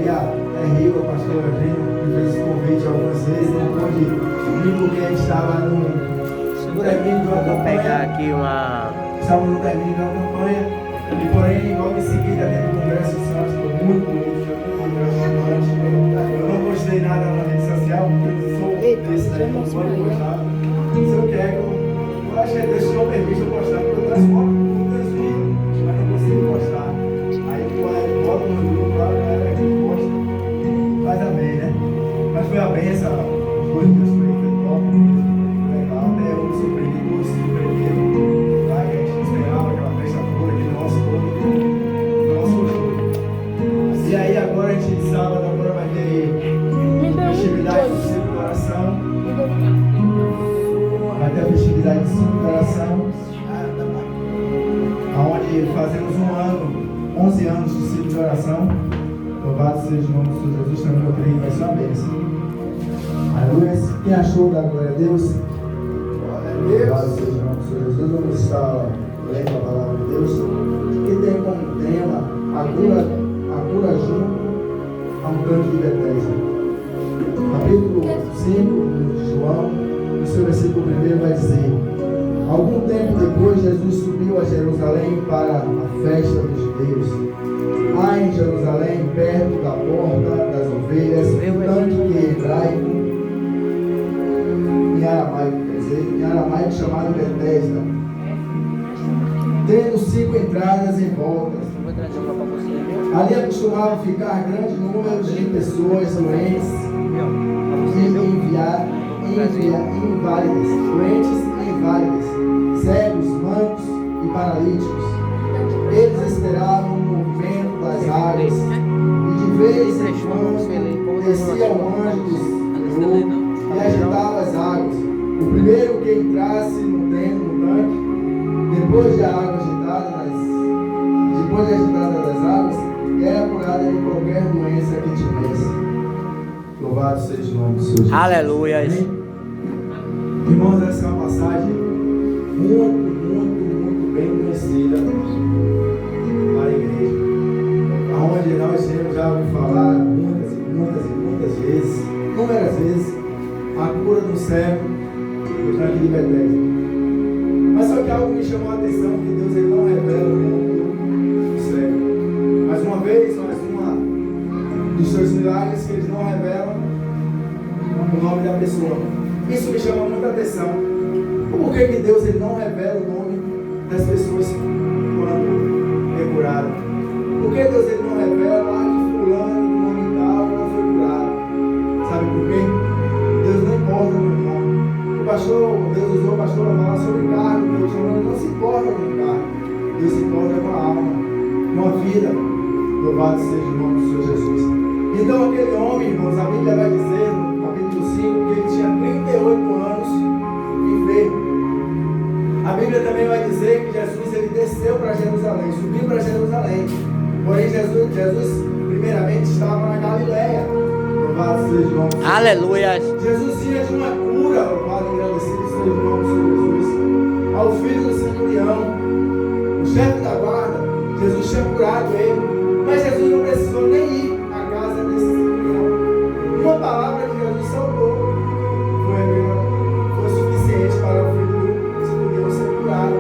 aí é rico, o pastor Eugênio me fez esse convite algumas vezes, não pôde vir porque a gente estava no término de uma campanha. Vou pegar aqui uma... Estávamos no término de uma campanha, e porém, logo em seguida, dentro do Congresso de Santos, foi muito bonito, foi muito emocionante. Eu não postei nada na rede social, porque eu sou desse daí, não pode postar. Se eu quero, eu acho que Deus não permite eu postar, porque eu transformo muitas vídeos, mas não consigo postar. Aí eu boto no grupo lá, a galera que posta, faz amém, né? Mas foi a benção, os 2 dias foi top, legal, até eu me surpreendi, todos se surpreenderam. Lá que a gente esperava aquela festa toda, aquele nosso show. E aí agora a gente, sábado, agora vai ter festividade do Ciclo de Oração. Vai ter a festividade do Ciclo de Oração, onde fazemos 11 anos de Ciclo de Oração. Louvado seja o nome do Senhor Jesus, também eu creio que vai ser uma bênção. Aleluia. Quem achou da glória a Deus? Louvado seja o nome do Senhor Jesus. Vamos estar lendo a palavra de Deus, que tem como tema a cura junto a um canto de Betesda. Capítulo 5 de João, no seu versículo 1 vai dizer: algum tempo depois, Jesus subiu a Jerusalém para a festa dos judeus. Lá em Jerusalém, perto da porta das ovelhas, um tanque que em hebraico, em aramaico, quer dizer, em aramaico chamado Betesda, tendo 5 entradas em volta. Ali acostumava ficar grande número de pessoas doentes inválidas, cegos, mancos e paralíticos. Eles esperavam o movimento das águas, e de vez em quando descia um anjo do Senhor e agitava as águas. O primeiro que entrasse no tanque, depois de agitada das águas, era curada de qualquer doença que tivesse. Louvado seja o nome do Senhor Jesus. Aleluia. Irmãos, essa é uma passagem muito bem conhecida para a igreja, onde nós temos já ouvido falar muitas vezes, inúmeras vezes, a cura do cego do tanque de Betesda. Mas só que algo me chamou a atenção, que Deus ele não revela o nome do cego. Mais uma vez, dos seus milagres que eles não revelam o nome da pessoa. Isso me chama muita atenção. Por que Deus ele não revela o nome das pessoas quando é curado? Por que Deus ele não revela que fulano, do nome tal, não foi curado? Sabe por quê? Deus não importa com o nome. Deus usou o pastor para falar sobre carne. Deus não se importa com o carne. Deus se importa com a alma, com a vida. Louvado seja o nome do Senhor Jesus. Então aquele homem, irmãos, a Bíblia vai dizer no capítulo 5 que ele tinha 38 anos enfermo. A Bíblia também vai dizer que Jesus ele desceu para Jerusalém, subiu para Jerusalém. Porém Jesus primeiramente estava na Galileia. Louvado seja o nome do Senhor. Aleluia. Jesus tinha de uma cura, louvado e agradecido seja o nome do Senhor Jesus, ao filho do centurião, o chefe da guarda. Jesus tinha curado ele. Mas Jesus não precisou nem ir à casa desse centurião. Uma palavra que Jesus salvou foi suficiente para o filho do centurião ser curado.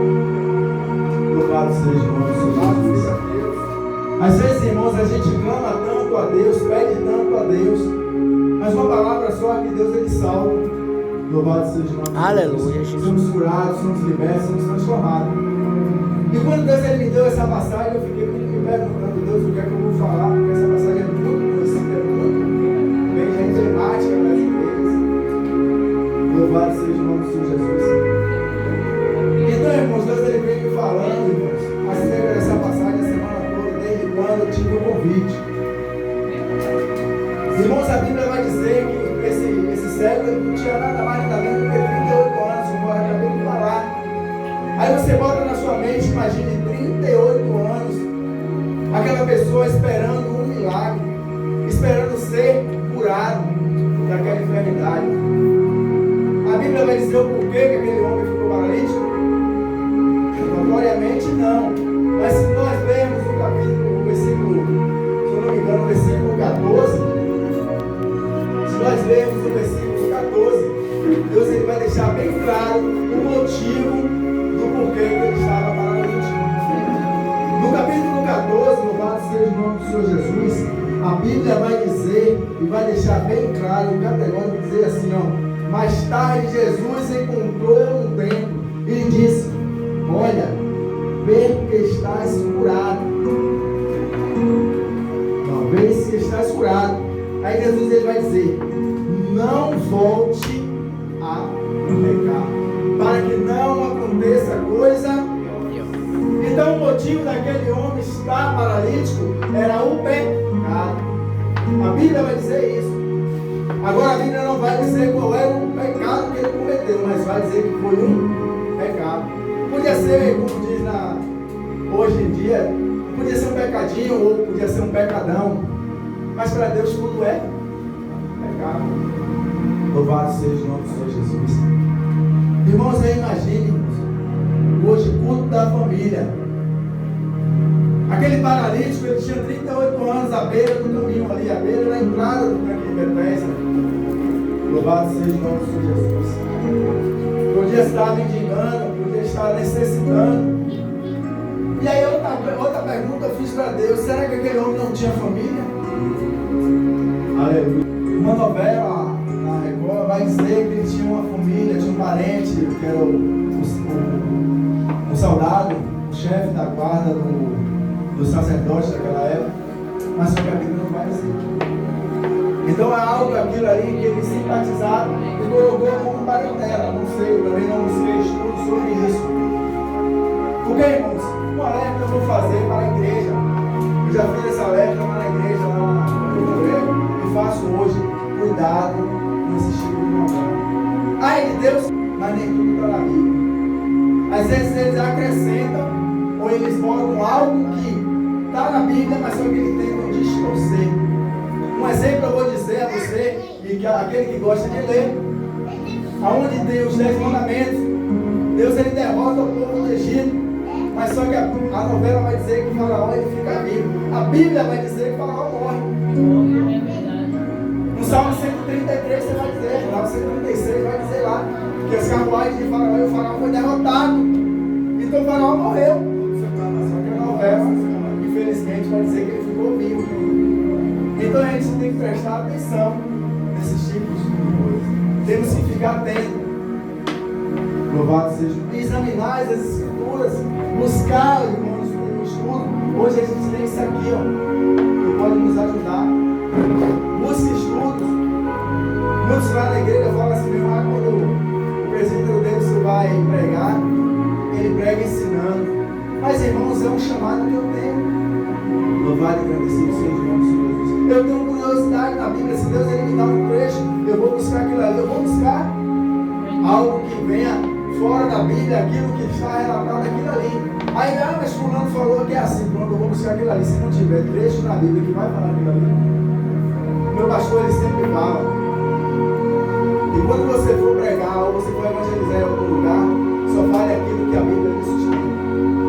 Louvado seja o nome do Senhor Jesus. Às vezes, irmãos, a gente clama tanto a Deus, pede tanto a Deus, mas uma palavra só que Deus ele salva. Louvado seja o nome de Jesus. Aleluia, Jesus. Somos curados, somos libertos, somos transformados. E quando Deus ele me deu essa passagem, eu fiquei me perguntando: Deus, o que é que eu vou falar? Porque essa passagem é muito conhecida, é muito bem emblemática das igrejas. Louvado seja o nome do Senhor Jesus. Então, irmãos, Deus ele vem me falando, irmãos, acerca dessa passagem a semana toda, desde quando eu tive o convite. Irmãos, a Bíblia vai dizer que esse cego não tinha nada mais nada menos do que 38 anos, como eu acabei de falar. Aí você bota na sua mente, imagine 38 anos, aquela pessoa esperando um milagre, esperando ser curado daquela enfermidade. A Bíblia vai dizer o porquê que aquele homem ficou paralítico? Notoriamente não. Mas se nós lermos o capítulo, o versículo, se eu não me engano, o versículo 14, Senhor Jesus, a Bíblia vai dizer e vai deixar bem claro, o categórico dizer assim, ó, mais tarde Jesus encontrou no templo e disse, olha, vê que estás curado. Não, vê se estás curado. Aí Jesus ele vai dizer, não volte a pecar, para que não aconteça coisa. Então o motivo daquele homem estar paralítico era o pecado. A Bíblia vai dizer isso. Agora a Bíblia não vai dizer qual era o pecado que ele cometeu, mas vai dizer que foi um pecado. Podia ser, como diz hoje em dia, podia ser um pecadinho ou podia ser um pecadão, mas para Deus tudo é pecado. Louvado seja o nome do Senhor Jesus. Irmãos, aí imagine hoje culto da família. Aquele paralítico, ele tinha 38 anos à beira do caminho ali, à beira da entrada do tanque de Betesda. Louvado seja o nome do Senhor Jesus. Podia estar mendigando, podia estar necessitando. E aí outra pergunta eu fiz para Deus, será que aquele homem não tinha família? Aleluia. Uma novela na Record vai dizer que ele tinha uma família, tinha um parente, que era um soldado, o chefe da guarda do sacerdote daquela época, mas só que a Bíblia não vai dizer. Então é algo aquilo ali que eles simpatizaram e colocou como parentela. Não sei, eu também não busquei estudo sobre isso. Porque, irmãos, um alerta eu vou fazer para a igreja. Eu já fiz esse alerta lá na igreja, lá no Congresso, e faço hoje. Cuidado com esse tipo de novela. Ai de Deus, mas nem tudo está na Bíblia. Às vezes eles acrescentam ou eles botam algo que está na Bíblia, mas só que eles tentam distorcer. Um exemplo eu vou dizer a você, e que aquele que gosta de ler, aonde tem os 10 mandamentos, Deus ele derrota o povo do Egito, mas só que a novela vai dizer que Faraó ele fica vivo. A Bíblia vai dizer que Faraó morre. No Salmo 133 você vai dizer, no Salmo 136 vai dizer lá, que as carruagens de Faraó e o Faraó foi derrotado. Então o Faraó morreu. Só que a novela, infelizmente, vai dizer que ele ficou vivo. Então a gente tem que prestar atenção nesses tipos de coisas. Temos que ficar atentos. Louvado seja. Examinar as escrituras, buscar, irmãos, no estudo. Hoje a gente tem isso aqui, ó, que pode nos ajudar. Busque estudos. Muitos lá na igreja falam assim, meu irmão, quando o presbítero Deus vai pregar, ele prega ensinando. Mas, irmãos, é um chamado que eu tenho. Louvado e agradecido seja o nome do Senhor Jesus. Eu tenho curiosidade na Bíblia. Se Deus ele me dá um trecho, eu vou buscar aquilo ali. Eu vou buscar algo que venha fora da Bíblia, aquilo que está relatado aquilo ali. Aí, mas fulano falou que é assim. Pronto, eu vou buscar aquilo ali. Se não tiver trecho na Bíblia que vai falar aquilo ali, meu pastor ele sempre fala. E quando você for pregar ou você for evangelizar em algum lugar,